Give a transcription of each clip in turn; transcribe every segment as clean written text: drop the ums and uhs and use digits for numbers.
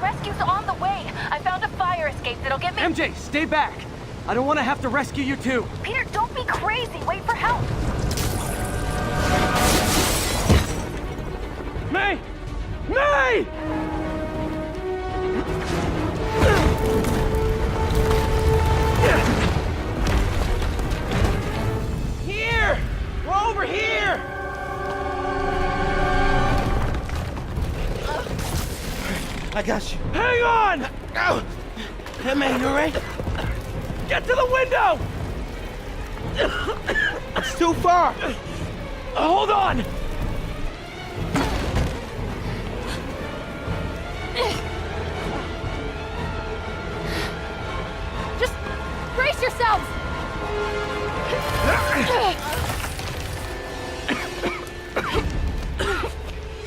rescue's on the way. I found a fire escape that'll get me— MJ, stay back! I don't want to have to rescue you too! Peter, don't be crazy! Wait for help! May! May! Here! We're over here! I got you. Hang on! Oh. Hey, man, you alright? Get to the window! It's too far. Hold on! Just brace yourselves!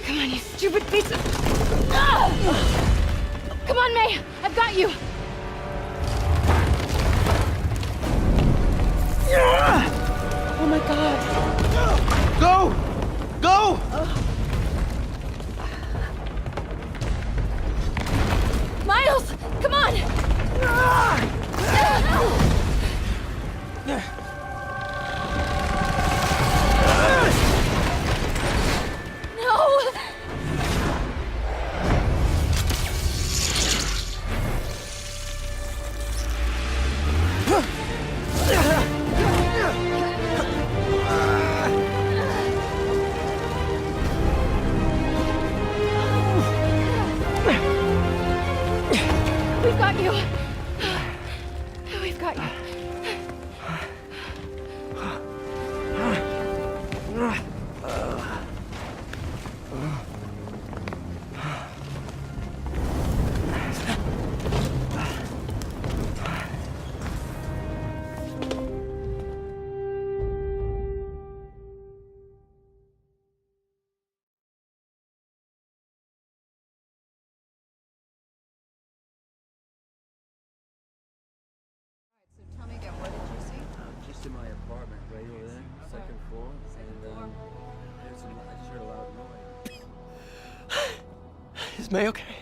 Come on, you stupid piece of— Come on, May! I've got you! Oh my god. Go! Go! Miles! Come on! No! We've got you. We've got you. Just in my apartment, right over there, second floor, and there's I just heard a loud noise. Is May okay?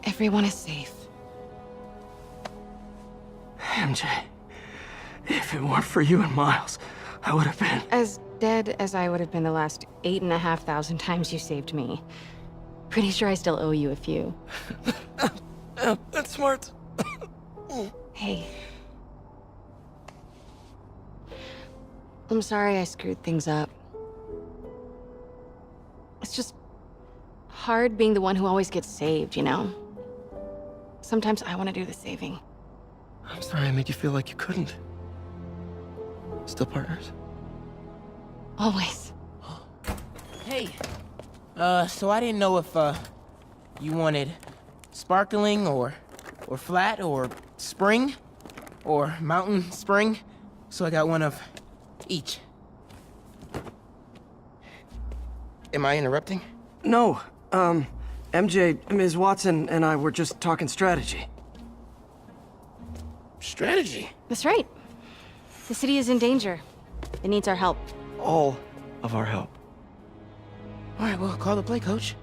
Everyone is safe. MJ, if it weren't for you and Miles, I would have been... As dead as I would have been the last 8,500 times you saved me. Pretty sure I still owe you a few. That's smart. Hey. I'm sorry I screwed things up. It's just hard being the one who always gets saved, you know? Sometimes I want to do the saving. I'm sorry I made you feel like you couldn't. Still partners? Always. Hey. So I didn't know if, you wanted sparkling or flat or spring or mountain spring. So I got one of each. Am I interrupting? No. MJ, Ms. Watson, and I were just talking strategy. Strategy? That's right. The city is in danger. It needs our help. All of our help. All right, well, call the play, coach.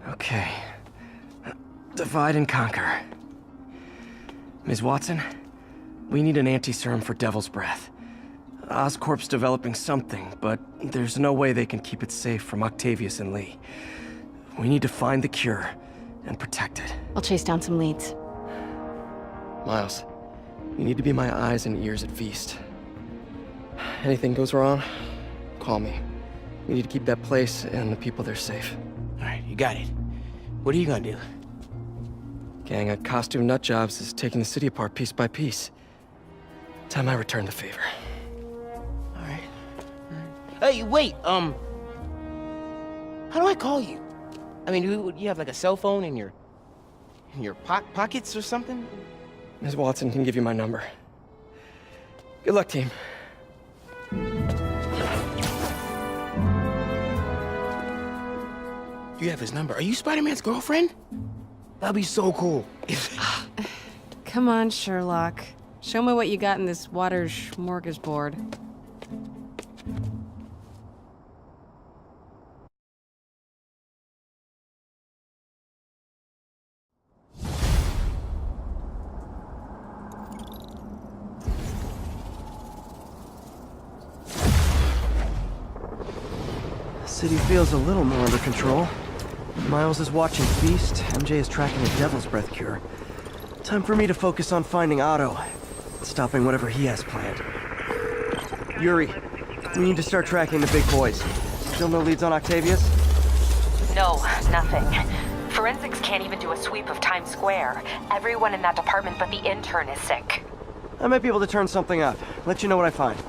Okay. Divide and conquer. Ms. Watson, we need an anti-serum for Devil's Breath. Oscorp's developing something, but there's no way they can keep it safe from Octavius and Lee. We need to find the cure and protect it. I'll chase down some leads. Miles, you need to be my eyes and ears at Feast. Anything goes wrong, call me. We need to keep that place and the people there safe. All right, you got it. What are you gonna do? Gang at Costume Nutjobs is taking the city apart piece by piece. Time I return the favor. All right. Hey, wait, how do I call you? I mean, you have like a cell phone in your pockets or something? Ms. Watson can give you my number. Good luck, team. You have his number. Are you Spider-Man's girlfriend? That'd be so cool. Come on, Sherlock. Show me what you got in this water smorgasbord. City feels a little more under control. Miles is watching Feast, MJ is tracking a Devil's Breath cure. Time for me to focus on finding Otto, and stopping whatever he has planned. Yuri, we need to start tracking the big boys. Still no leads on Octavius? No, nothing. Forensics can't even do a sweep of Times Square. Everyone in that department but the intern is sick. I might be able to turn something up. Let you know what I find.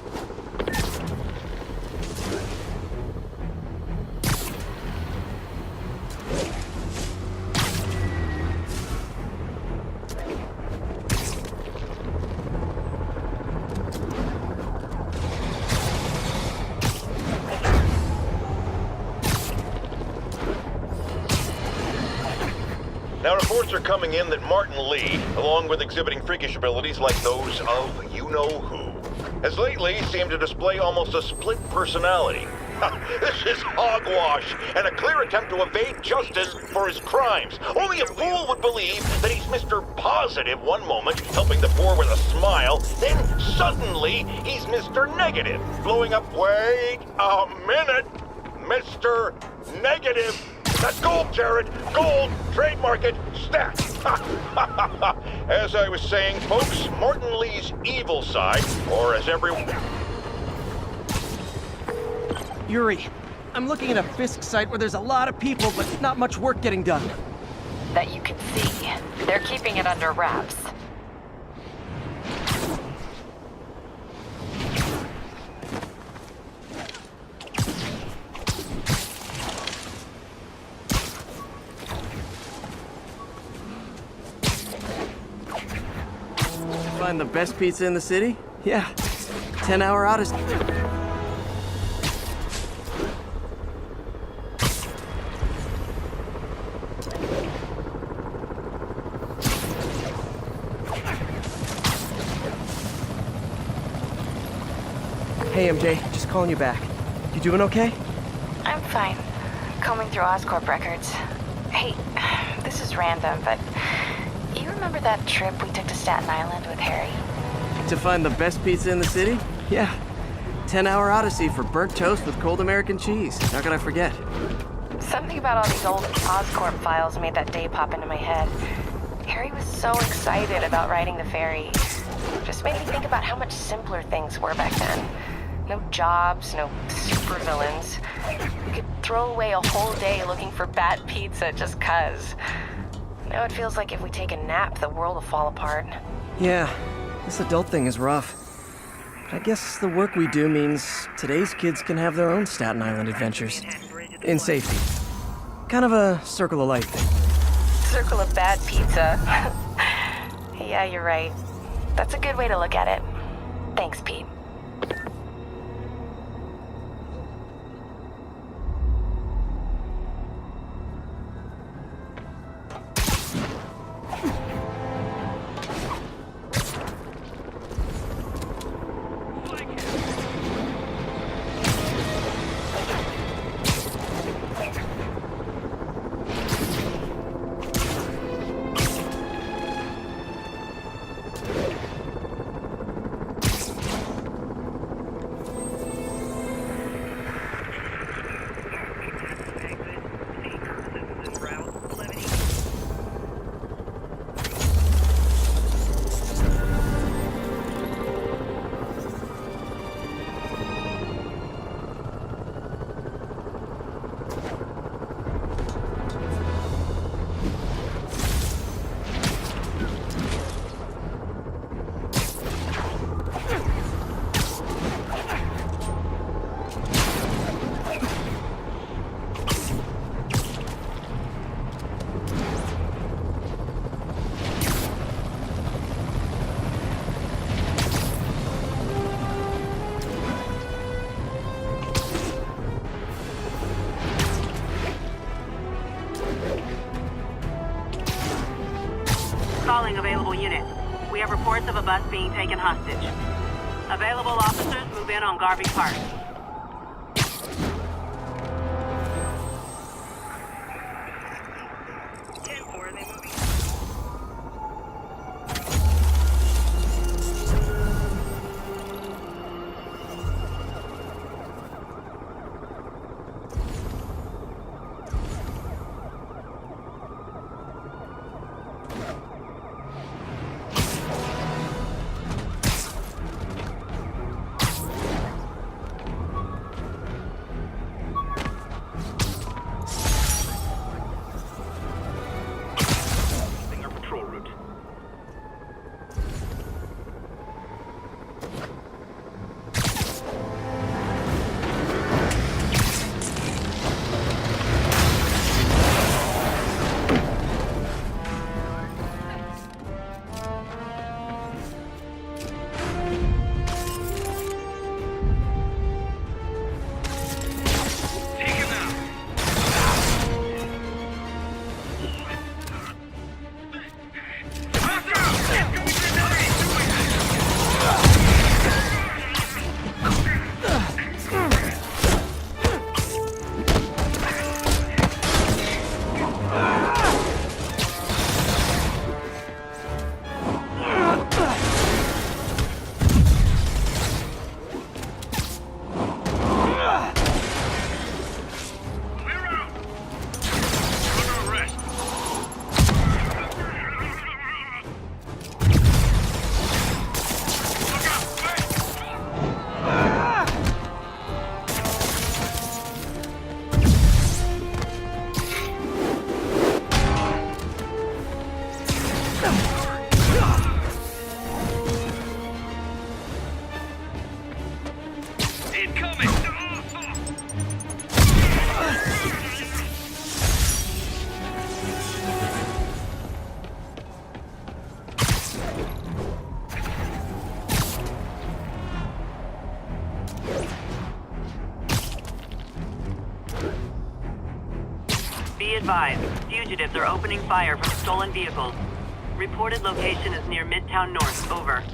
Now, reports are coming in that Martin Lee, along with exhibiting freakish abilities like those of you-know-who, has lately seemed to display almost a split personality. This is hogwash, and a clear attempt to evade justice for his crimes. Only a fool would believe that he's Mr. Positive one moment, helping the poor with a smile, then suddenly he's Mr. Negative, blowing up, wait a minute, Mr. Negative. That's gold, Jared. Gold. Trademark it. Stat. As I was saying, folks, Martin Lee's evil side, or as everyone... Yuri, I'm looking at a Fisk site where there's a lot of people, but not much work getting done. That you can see. They're keeping it under wraps. Find the best pizza in the city? Yeah. 10-hour odyssey. Hey, MJ, just calling you back. You doing okay? I'm fine. Combing through Oscorp records. Hey, this is random, but you remember that trip we took to Staten Island with Harry? To find the best pizza in the city? Yeah. 10-hour odyssey for burnt toast with cold American cheese. How could I forget? Something about all these old Oscorp files made that day pop into my head. Harry was so excited about riding the ferry. Just made me think about how much simpler things were back then. No jobs, no supervillains. We could throw away a whole day looking for bad pizza just 'cause. Now it feels like if we take a nap, the world will fall apart. Yeah, this adult thing is rough. But I guess the work we do means today's kids can have their own Staten Island adventures. In safety. Kind of a circle of life thing. Circle of bad pizza. Yeah, you're right. That's a good way to look at it. Thanks, Pete. Calling available unit. We have reports of a bus being taken hostage. Available officers move in on Garvey Park. Our patrol route. Be advised, fugitives are opening fire from stolen vehicles. Reported location is near Midtown North. Over.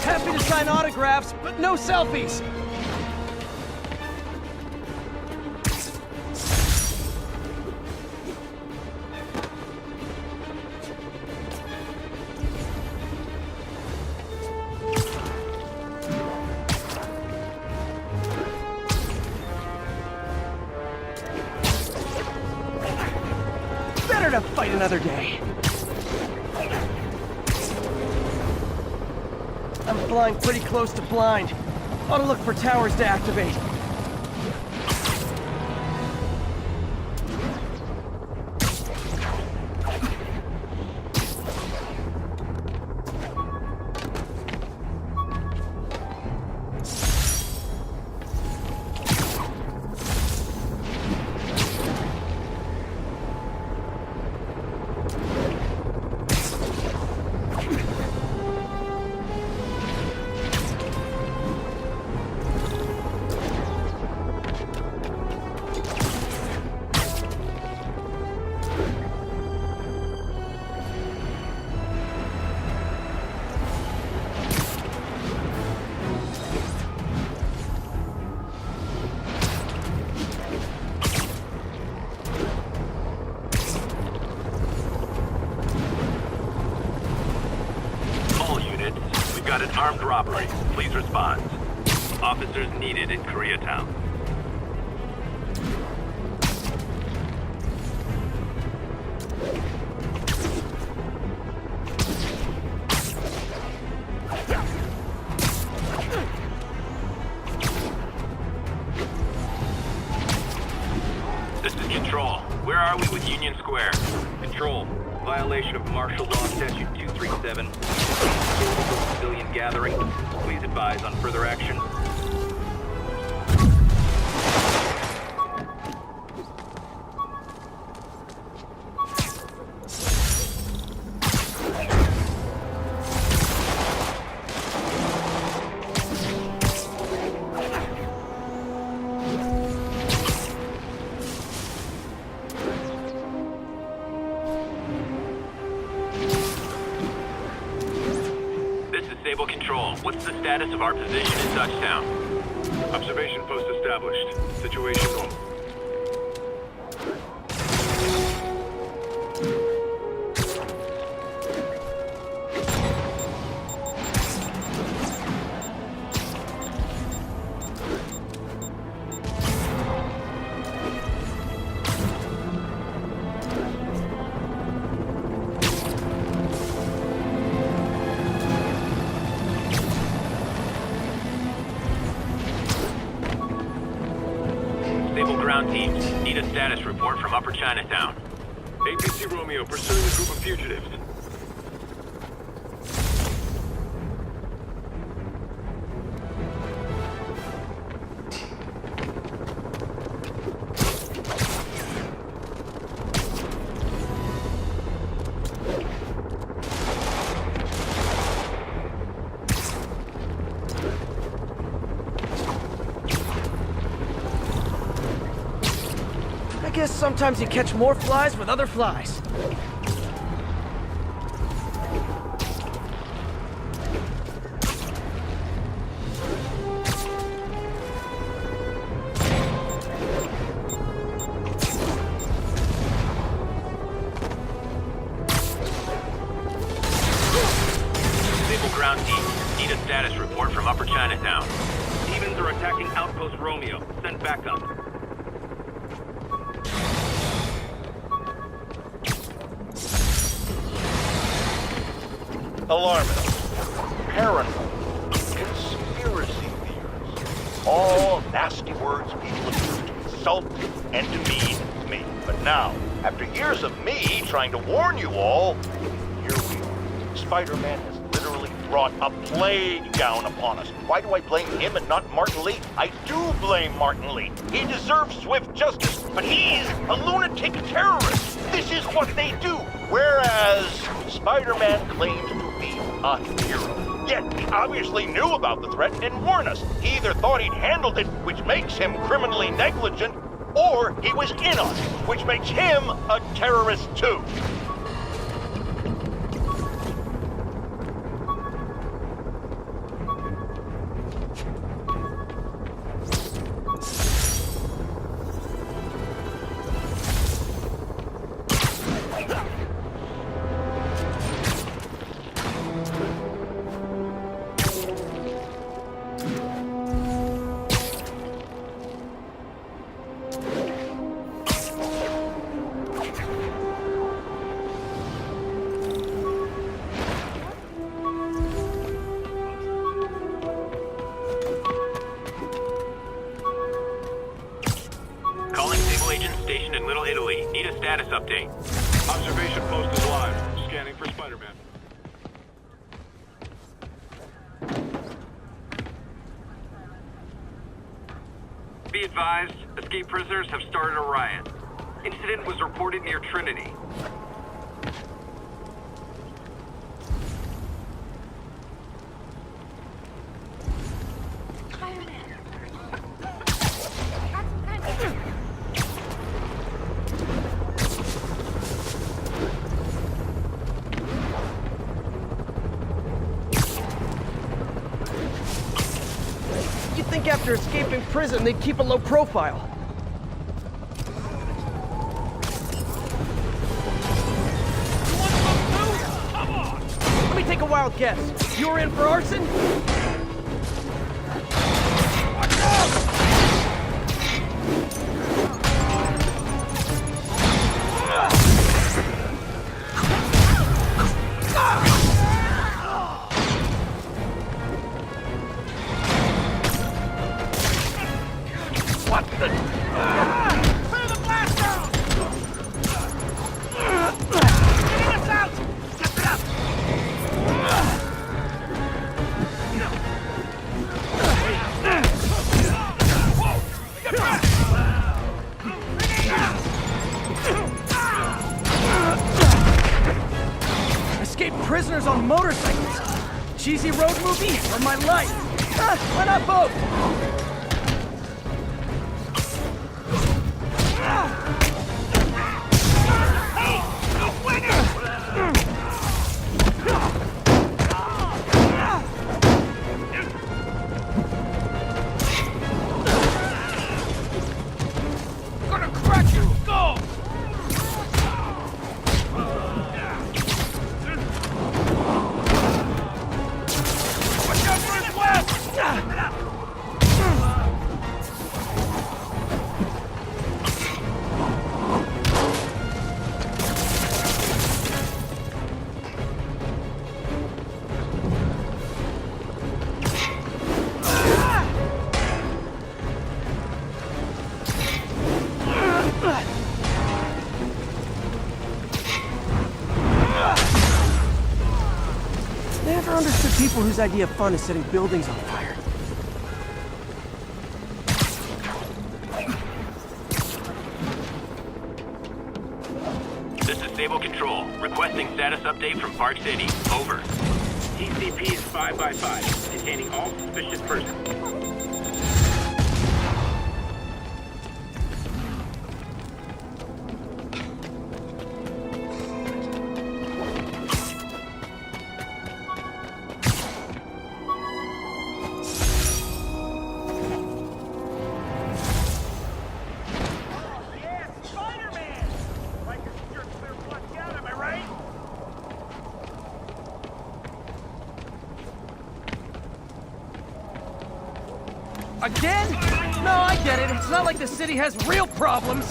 Happy to sign autographs, but no selfies! Better to fight another day. I'm flying pretty close to blind. Ought to look for towers to activate. Got an armed robbery. Please respond. Officers needed in Koreatown. This is Control. Where are we with Union Square? Control. Violation of Martial Law Statute 237. Civilian gathering. Please advise on further action. Sable Control, what's the status of our position in Dutchtown? Observation post established. Situation normal. Sable ground teams, need a status report from Upper Chinatown. APC Romeo pursuing a group of fugitives. I guess sometimes you catch more flies with other flies. Sable ground teams, need a status report from Upper Chinatown. Demons are attacking Outpost Romeo. Send backup. Alarmist, paranoid, conspiracy theories. All nasty words people use to insult and demean me. But now, after years of me trying to warn you all, here we are. Spider-Man has literally brought a plague down upon us. Why do I blame him and not Martin Lee? I do blame Martin Lee. He deserves swift justice, but he's a lunatic terrorist. This is what they do. Whereas Spider-Man claims to be a hero. Yet he obviously knew about the threat and didn't warn us. He either thought he'd handled it, which makes him criminally negligent, or he was in on it, which makes him a terrorist too. Calling Sable agents stationed in Little Italy. Need a status update. Observation post is live. Scanning for Spider-Man. Be advised, escaped prisoners have started a riot. Incident was reported near Trinity. You'd think after escaping prison, they'd keep a low profile. Let me take a wild guess. You were in for arson? What the? Clear the blast down! Getting us out! Step it up! Escaped prisoners on motorcycles. Cheesy road movie or my life? Why not both? Never understood people whose idea of fun is setting buildings on fire. This is Sable Control, requesting status update from Park City. Over. TCP is 5x5, containing all suspicious persons. Again? No, I get it. It's not like the city has real problems.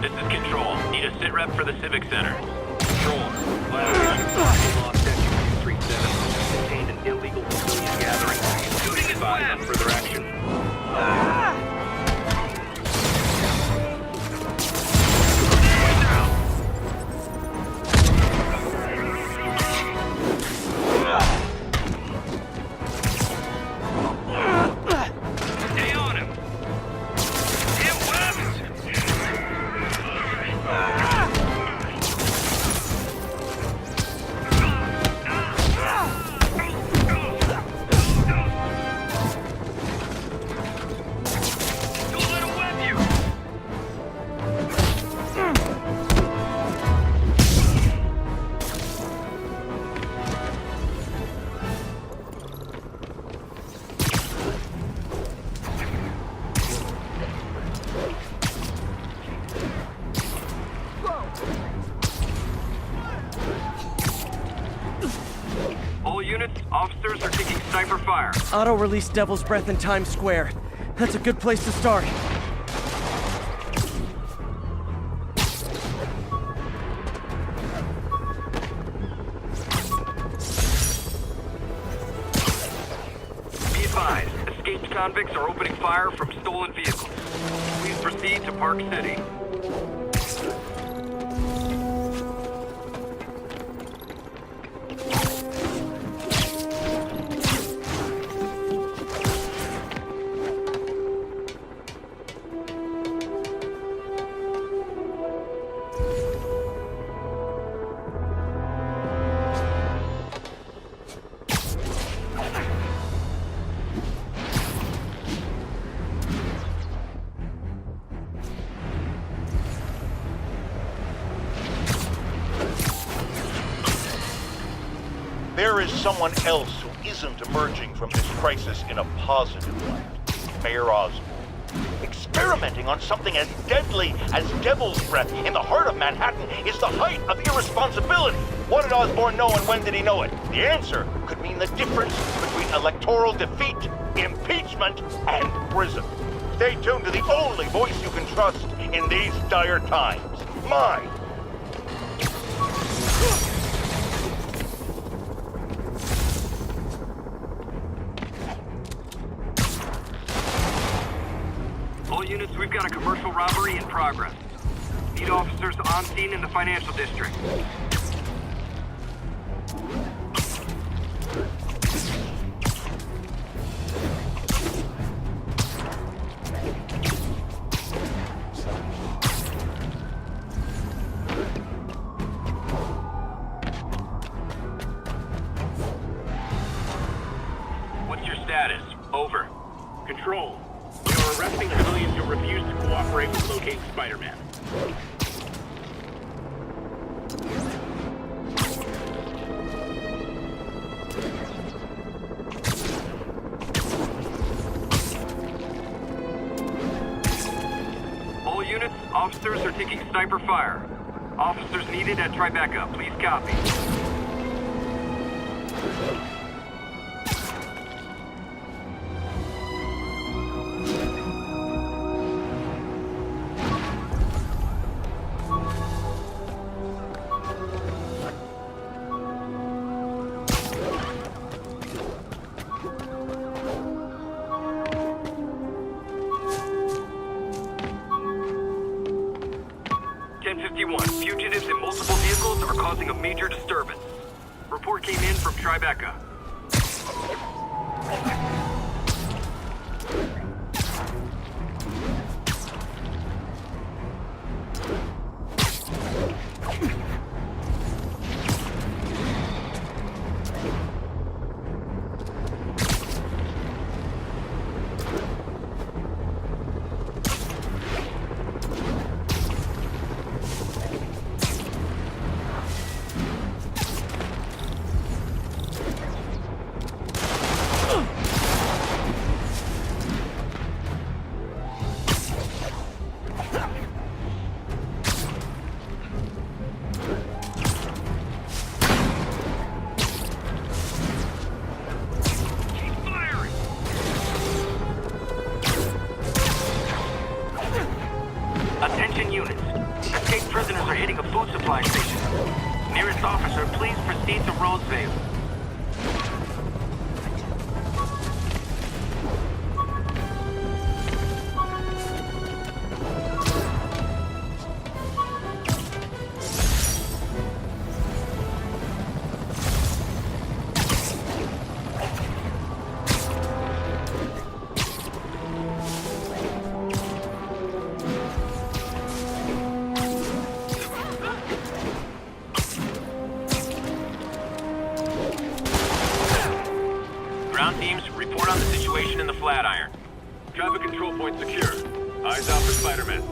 This is Control. Need a sit-rep for the Civic Center. Control. Violation of Martial Law Statute 237. Contained an illegal civilian gathering. Please advise on further action. Officers are taking sniper fire. Auto-release Devil's Breath in Times Square. That's a good place to start. Be advised, escaped convicts are opening fire from stolen vehicles. Please proceed to Park City. There is someone else who isn't emerging from this crisis in a positive light. Mayor Osborne. Experimenting on something as deadly as Devil's Breath in the heart of Manhattan is the height of irresponsibility. What did Osborne know and when did he know it? The answer could mean the difference between electoral defeat, impeachment, and prison. Stay tuned to the only voice you can trust in these dire times. Mine. All units, we've got a commercial robbery in progress. Need officers on scene in the financial district. What's your status? Over. Control. We are arresting civilians who refuse to cooperate with locating Spider-Man. All units, officers are taking sniper fire. Officers needed at Tribeca. Please copy. 1051. Fugitives in multiple vehicles are causing a major disturbance. Report came in from Tribeca. Attention units. Escaped prisoners are hitting a food supply station. Nearest officer, please proceed to Roseville. Ground teams, report on the situation in the Flatiron. Traffic control point secure. Eyes out for Spider-Man.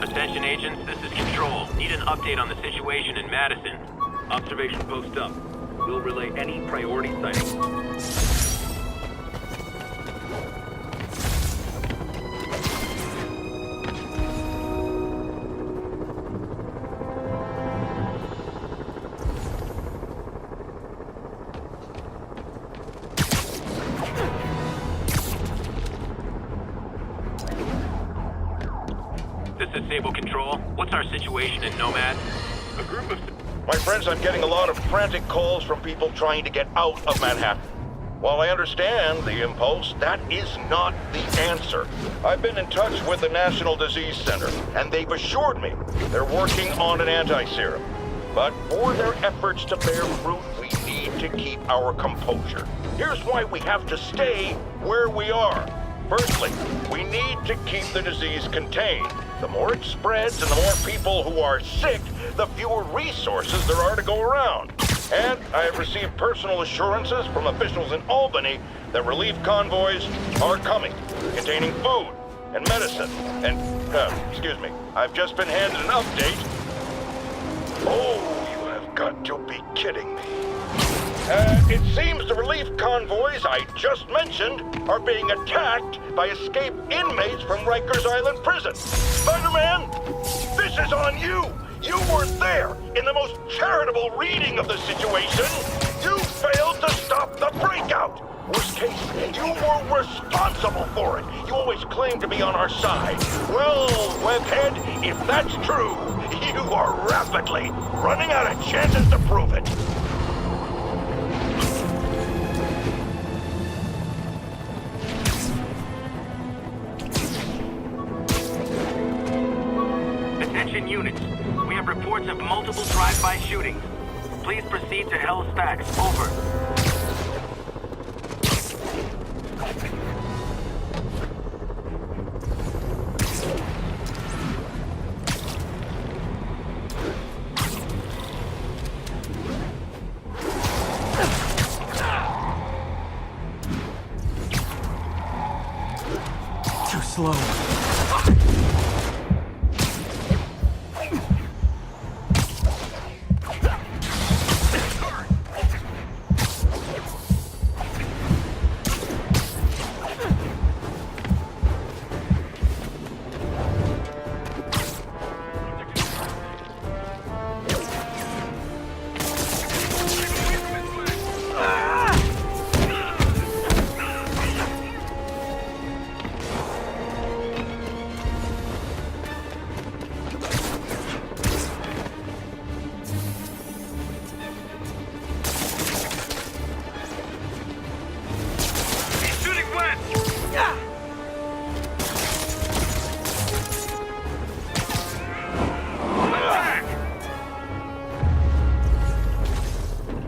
Attention agents, this is Control. Need an update on the situation in Madison. Observation post up. We'll relay any priority sightings. This is Sable Control. What's our situation in Nomad? A group of... My friends, I'm getting a lot of frantic calls from people trying to get out of Manhattan. While I understand the impulse, that is not the answer. I've been in touch with the National Disease Center, and they've assured me they're working on an anti-serum. But for their efforts to bear fruit, we need to keep our composure. Here's why we have to stay where we are. Firstly, we need to keep the disease contained. The more it spreads and the more people who are sick, the fewer resources there are to go around. And I have received personal assurances from officials in Albany that relief convoys are coming, containing food and medicine. And, excuse me, I've just been handed an update. Oh, you have got to be kidding me. It seems the relief convoys I just mentioned are being attacked by escaped inmates from Rikers Island Prison. Spider-Man, this is on you! You were there in the most charitable reading of the situation. You failed to stop the breakout. Worst case, you were responsible for it. You always claim to be on our side. Well, Webhead, if that's true, you are rapidly running out of chances to prove it. Attention units. We have reports of multiple drive-by shootings. Please proceed to Hell's Stacks. Over. Too slow.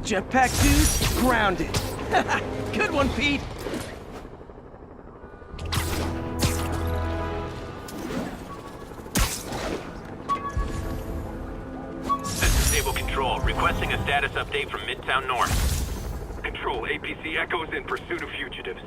Jetpack dude, grounded. Good one, Pete. This is Sable Control, requesting a status update from Midtown North. Control, APC Echo's in pursuit of fugitives.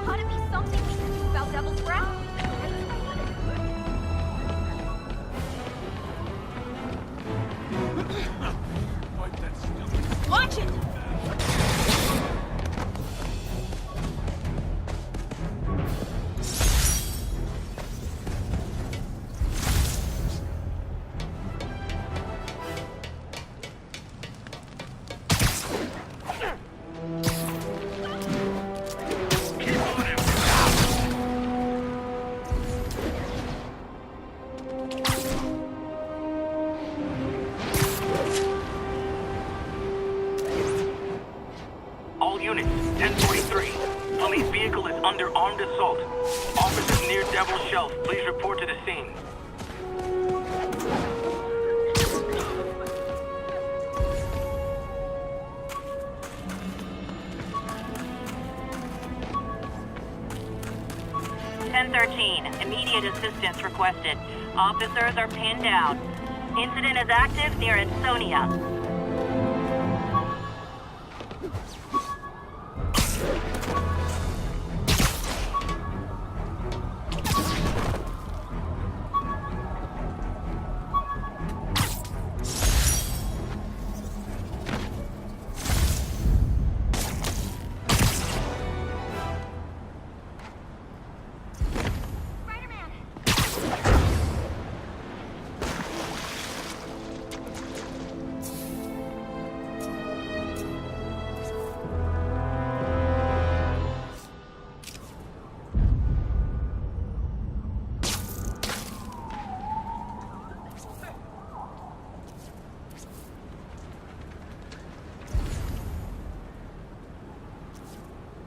Ought to be something we can do about Devil's Breath. Watch it! All units, 1043. Police vehicle is under armed assault. Officers near Devil's Shelf, please report to the scene. Immediate assistance requested. Officers are pinned down. Incident is active near Ansonia.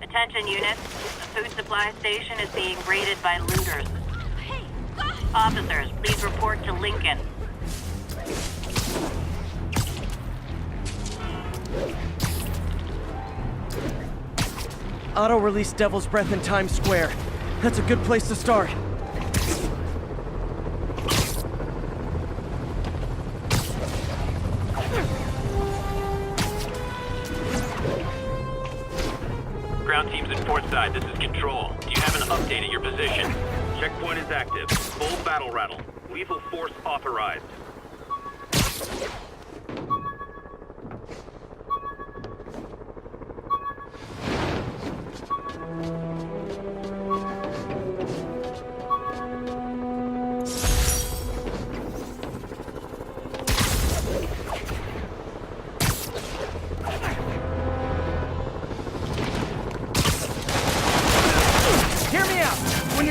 Attention units, the food supply station is being raided by looters. Officers, please report to Lincoln. Auto-release Devil's Breath in Times Square. That's a good place to start. Ground teams in port side, this is Control. Do you have an update at your position? Checkpoint is active. Full battle rattle. Lethal force authorized.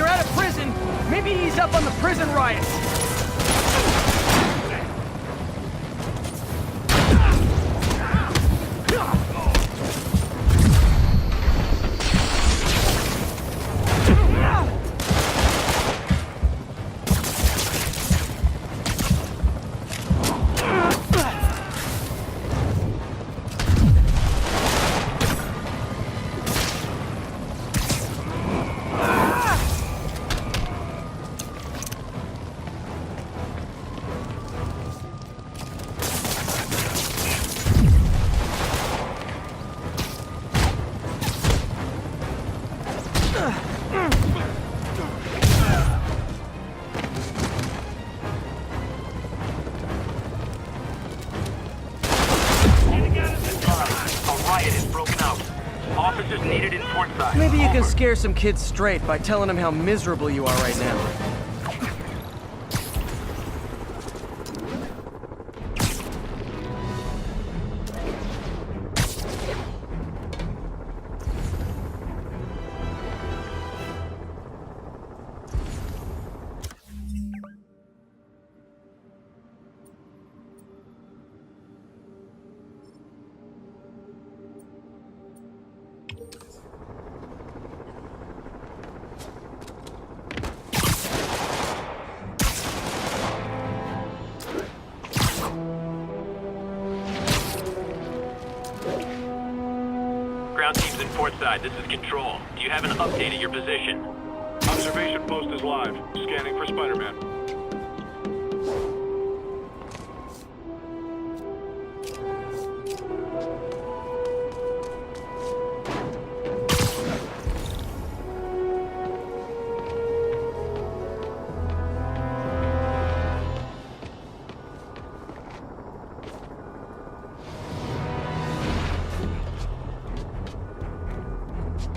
out of prison, maybe he's up on the prison riots. Maybe you can scare some kids straight by telling them how miserable you are right now. Teams in port side, this is Control. Do you have an update at your position? Observation post is live. Scanning for Spider-Man.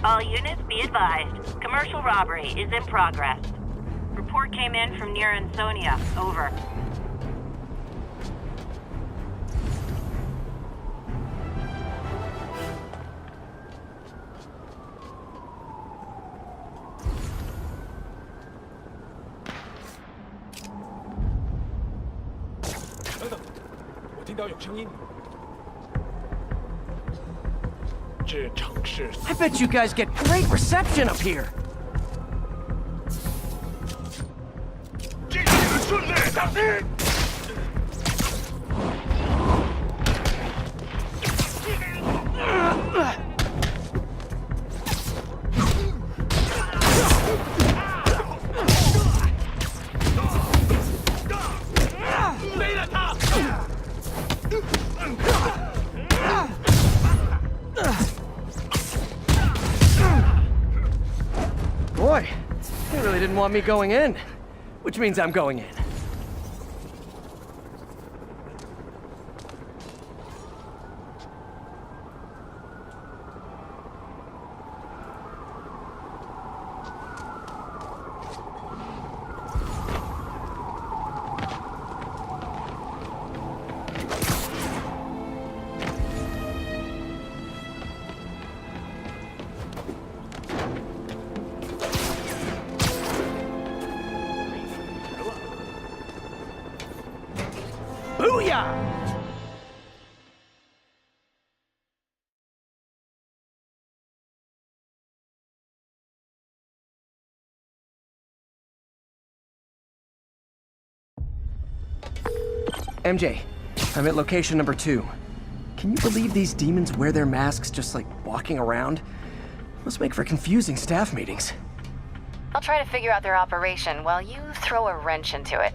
All units be advised. Commercial robbery is in progress. Report came in from near Ansonia. Over. I bet you guys get great reception up here. Boy, they really didn't want me going in, which means I'm going in. Booyah! MJ, I'm at location number 2. Can you believe these demons wear their masks just like walking around? Must make for confusing staff meetings. I'll try to figure out their operation while you throw a wrench into it.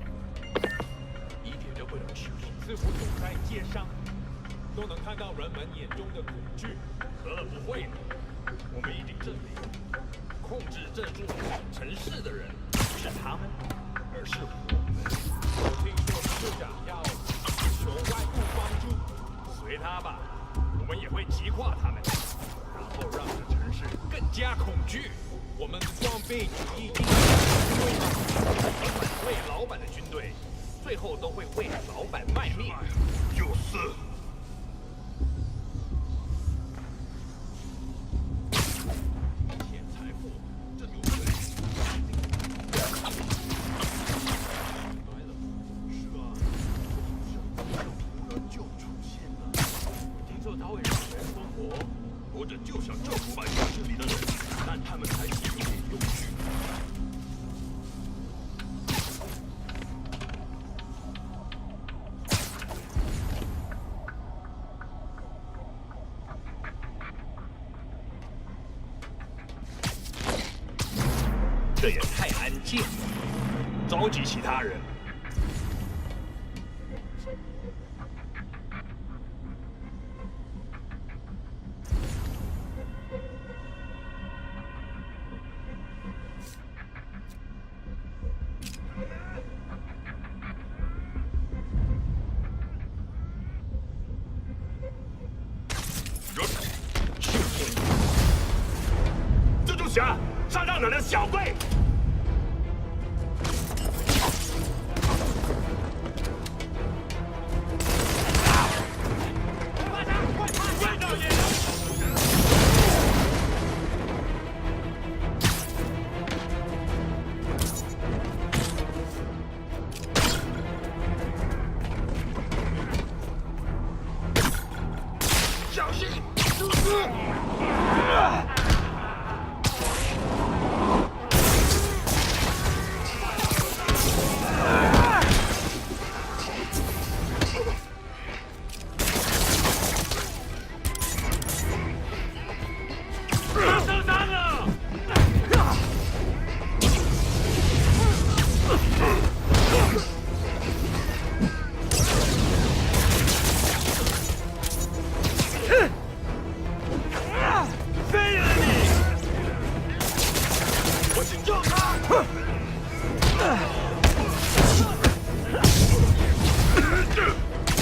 一点都不能虚，似乎走在街上，都能看到人们眼中的恐惧。可不会的，我们已经证明，控制这座城市的人不是他们，而是我们。我听说市长要求外部帮助，随他吧，我们也会击垮他们，然后让这城市更加恐惧。我们的装备一定是为为老板的军队。 最后都会为老板卖命。就是。钱财富，这就是。这也太安静了，召集其他人。蜘蛛侠，杀让哪的小辈！小心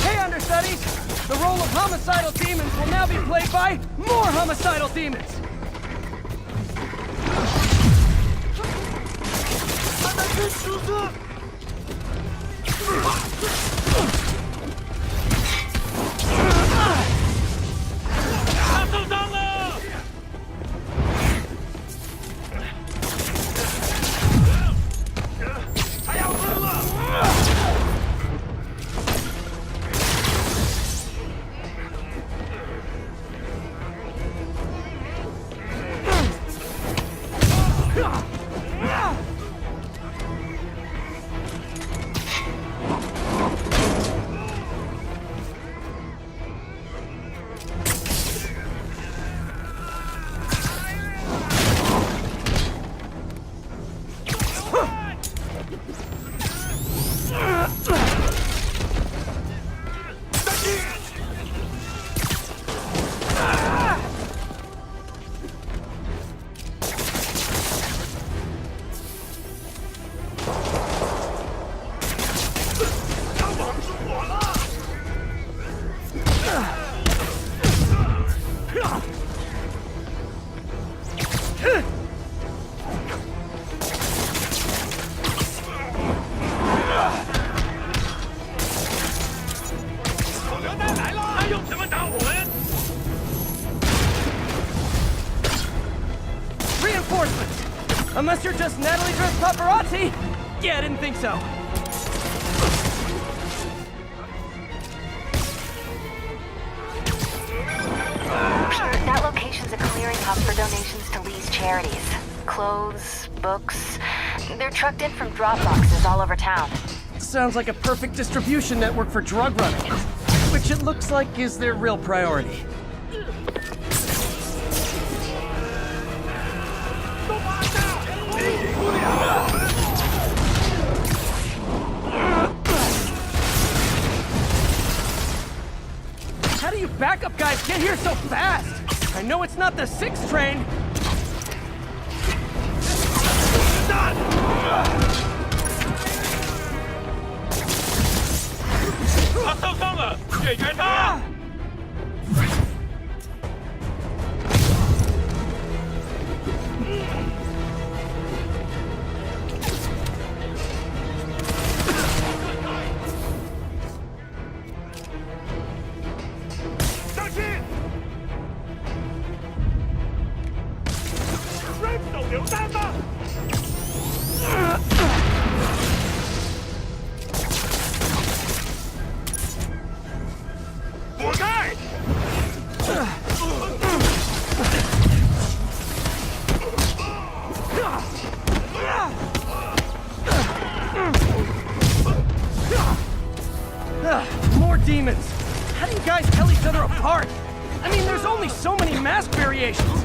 ！Hey, understudies! The role of homicidal demons will now be played by more homicidal demons! Reinforcements! Unless you're just Natalie dressed paparazzi? Yeah, I didn't think so. That location's a clearinghouse for donations to Lee's charities. Clothes, books. They're trucked in from drop boxes all over town. Sounds like a perfect distribution network for drug running, which it looks like is their real priority. How do you backup guys get here so fast? I know it's not the 6th train. More demons! How do you guys tell each other apart? I mean, there's only so many mask variations!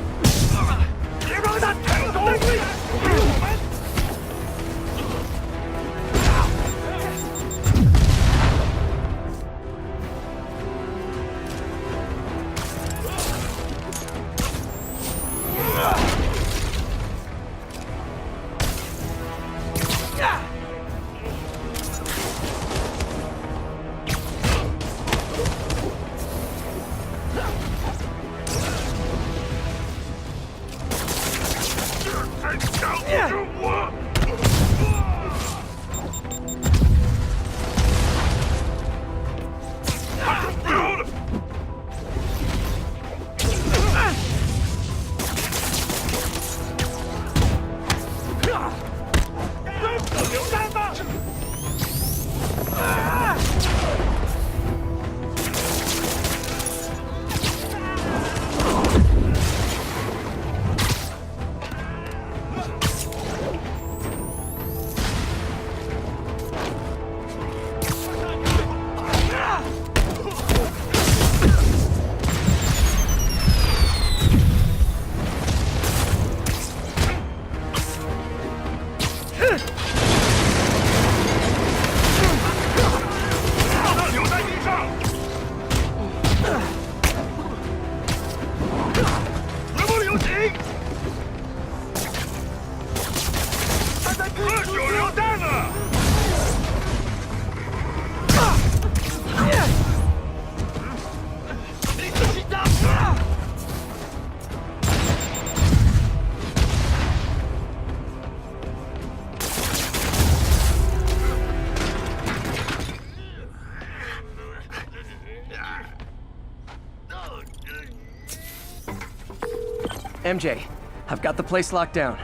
MJ, I've got the place locked down.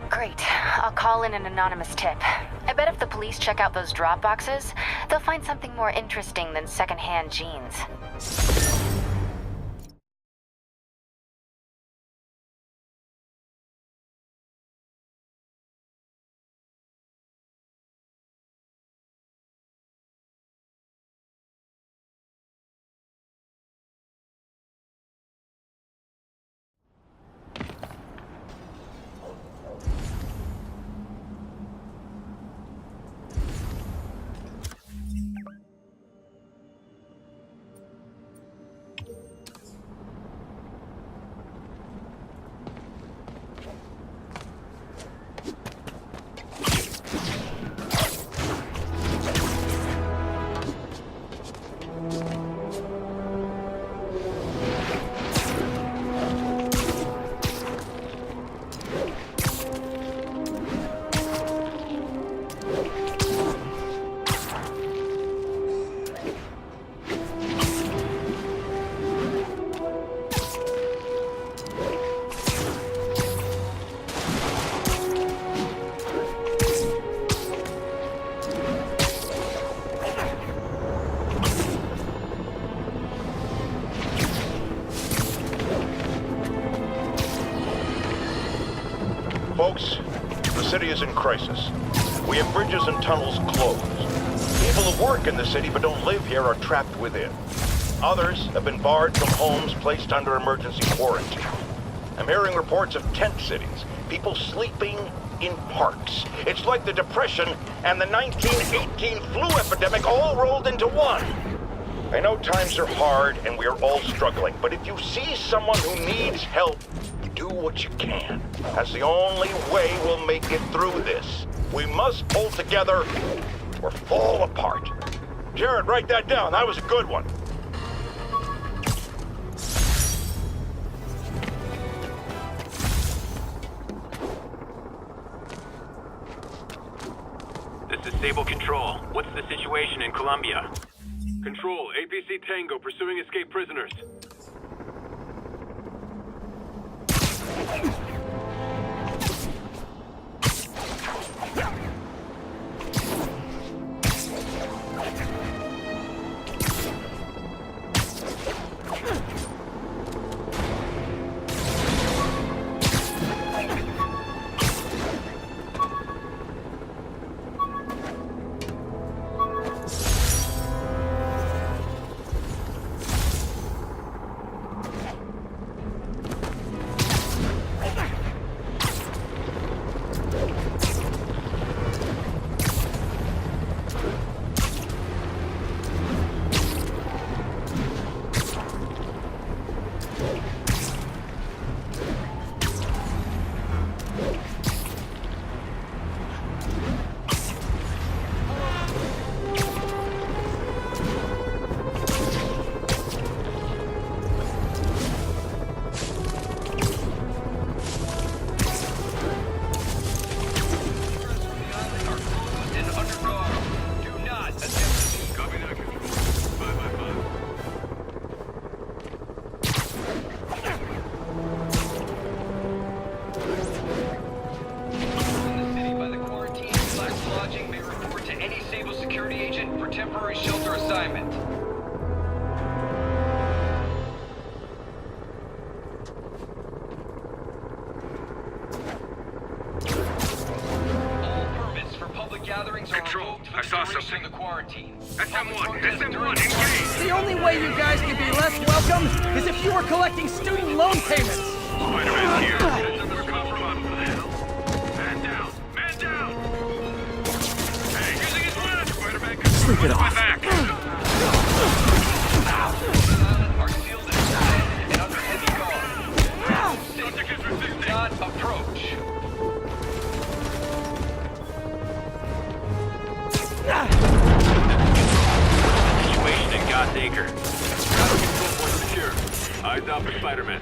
Great. I'll call in an anonymous tip. I bet if the police check out those drop boxes, they'll find something more interesting than secondhand jeans. Folks, the city is in crisis. We have bridges and tunnels closed. People who work in the city but don't live here are trapped within. Others have been barred from homes placed under emergency quarantine. I'm hearing reports of tent cities, people sleeping in parks. It's like the Depression and the 1918 flu epidemic all rolled into one. I know times are hard and we are all struggling, but if you see someone who needs help, do what you can. That's the only way we'll make it through this. We must pull together or fall apart. Jared, write that down. That was a good one. This is Sable Control. What's the situation in Colombia? Control, APC Tango pursuing escaped prisoners. assignment. All permits for public gatherings are revoked for the duration of the quarantine. SM1, SM1, engage! The only way you guys can be less welcome is if you were collecting student loan payments. Spider-Man here. Another compromise. What the hell? Man down! Man down! Hey, using his web! Spider-Man, Sleep it off. back! Are sealed inside and under heavy guard. Subject is resisting. Do not approach. Situation in Longacre. Ground control point secure. Eyes out for Spider-Man.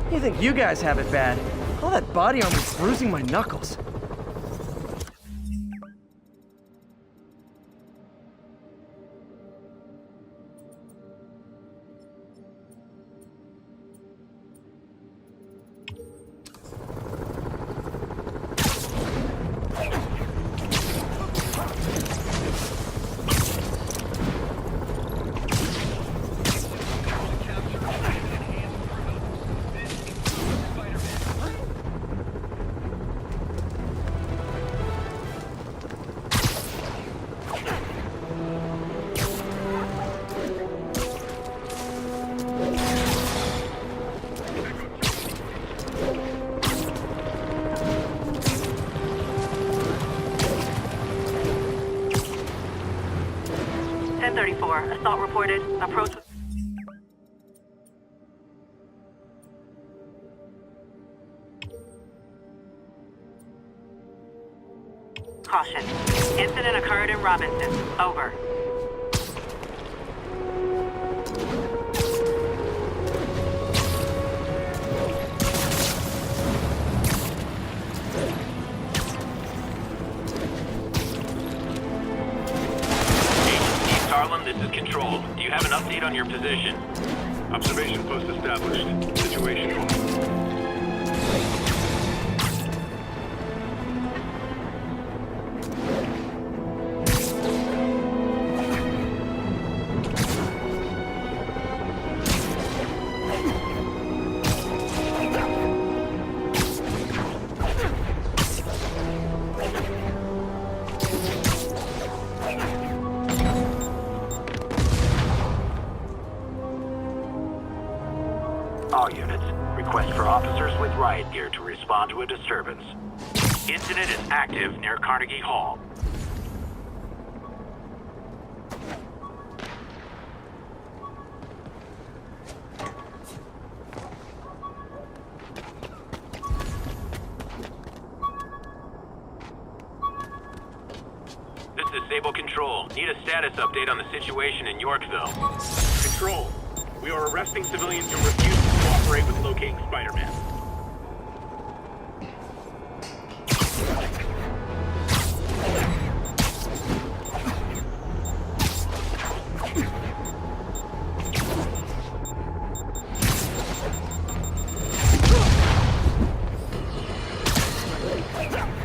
You think you guys have it bad? All that body armor's bruising my knuckles. Assault reported. Approach with... Caution. Incident occurred in Robinson. Over. This is Control. Do you have an update on your position? Observation post established. Situation normal. All units, request for officers with riot gear to respond to a disturbance. Incident is active near Carnegie Hall. This is Sable Control. Need a status update on the situation in Yorkville. Control. We are arresting civilians who refuse to cooperate with locating Spider-Man.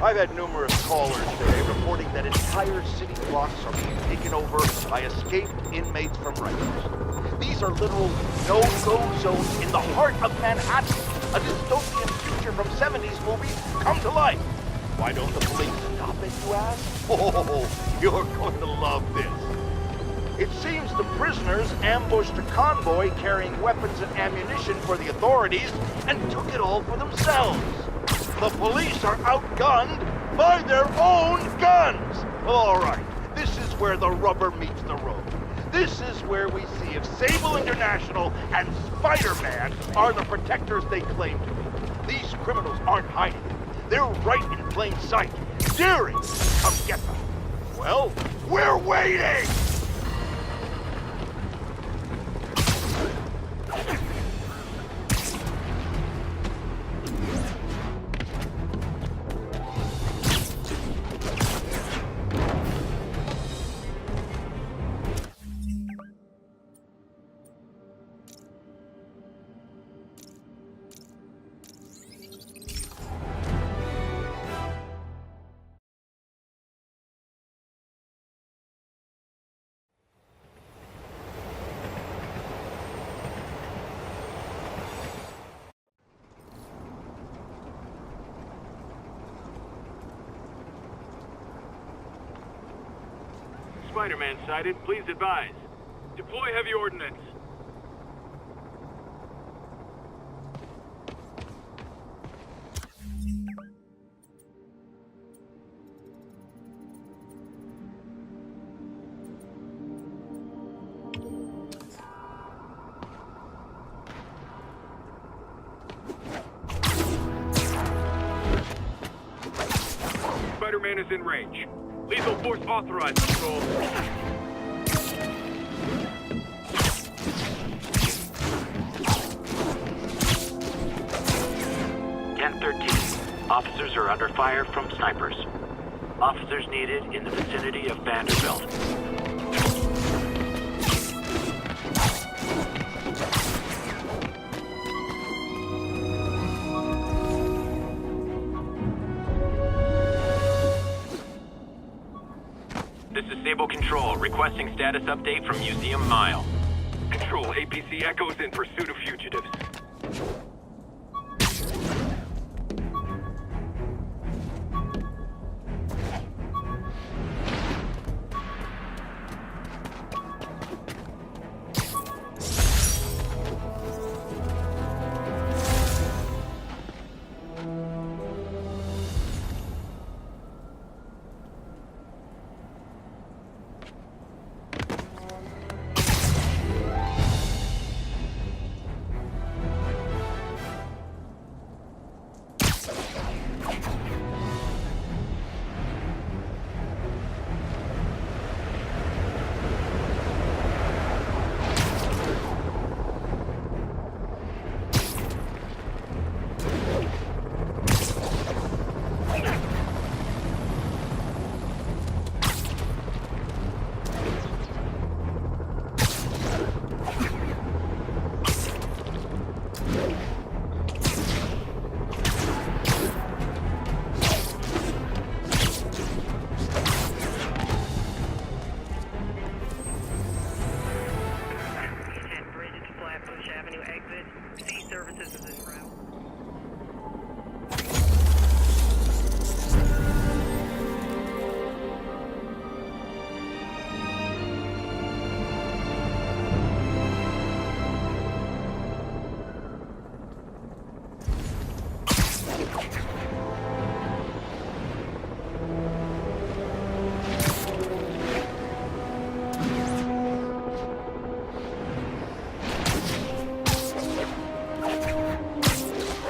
I've had numerous callers today reporting that entire city blocks are being taken over by escaped inmates from Rikers. These are literal no-go zones in the heart of Manhattan. A dystopian future from 70s movies come to life. Why don't the police stop it, you ask? Oh, you're going to love this. It seems the prisoners ambushed a convoy carrying weapons and ammunition for the authorities and took it all for themselves. The police are outgunned by their own guns! All right, this is where the rubber meets the road. This is where we see if Sable International and Spider-Man are the protectors they claim to be. These criminals aren't hiding. They're right in plain sight, daring to come get them. Well, we're waiting! Spider-Man sighted. Please advise. Deploy heavy ordnance. Spider-Man is in range. Lethal force authorized, Control. Officers are under fire from snipers. Officers needed in the vicinity of Vanderbilt. This is Sable Control, requesting status update from Museum Mile. Control, APC Echo is in pursuit of fugitives.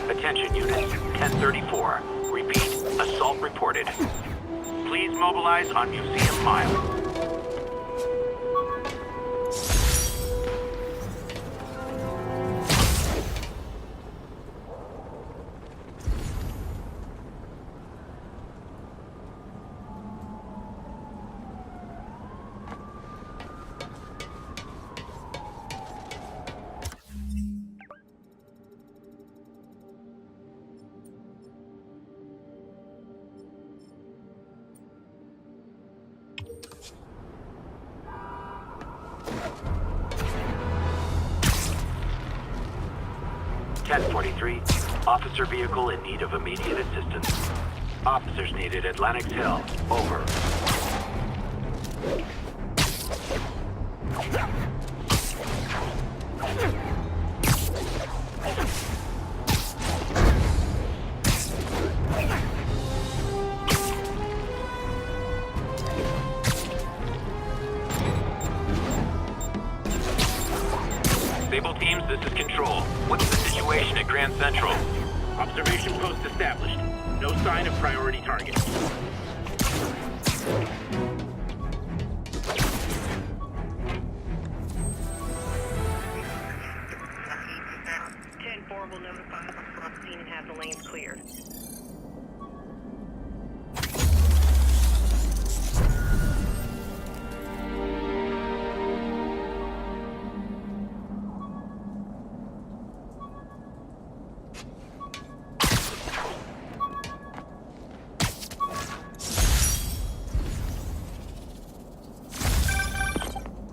Attention units, 1034. Repeat, assault reported. Please mobilize on Museum Mile. Officer vehicle in need of immediate assistance. Officers needed at Lenox Hill. Over. Sable teams, this is Control. What's the situation at Grand Central? Observation post established. No sign of priority target. Will notify the scene and have the lanes cleared.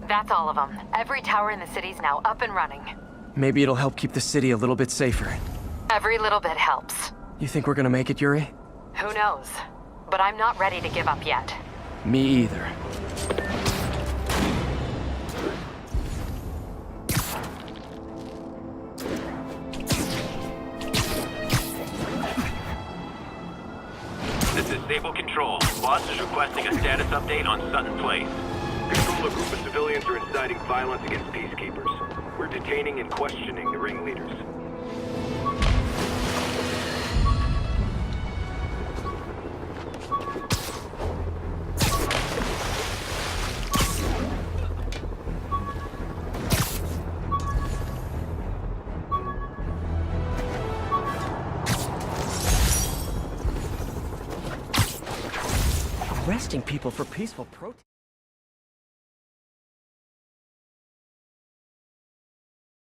That's all of them. Every tower in the city's now up and running. Maybe it'll help keep the city a little bit safer. Every little bit helps. You think we're gonna make it, Yuri? Who knows? But I'm not ready to give up yet. Me either. Control. Boss is requesting a status update on Sutton Place. Control, a group of civilians are inciting violence against peacekeepers. We're detaining and questioning the ringleaders. Arresting people for peaceful protest.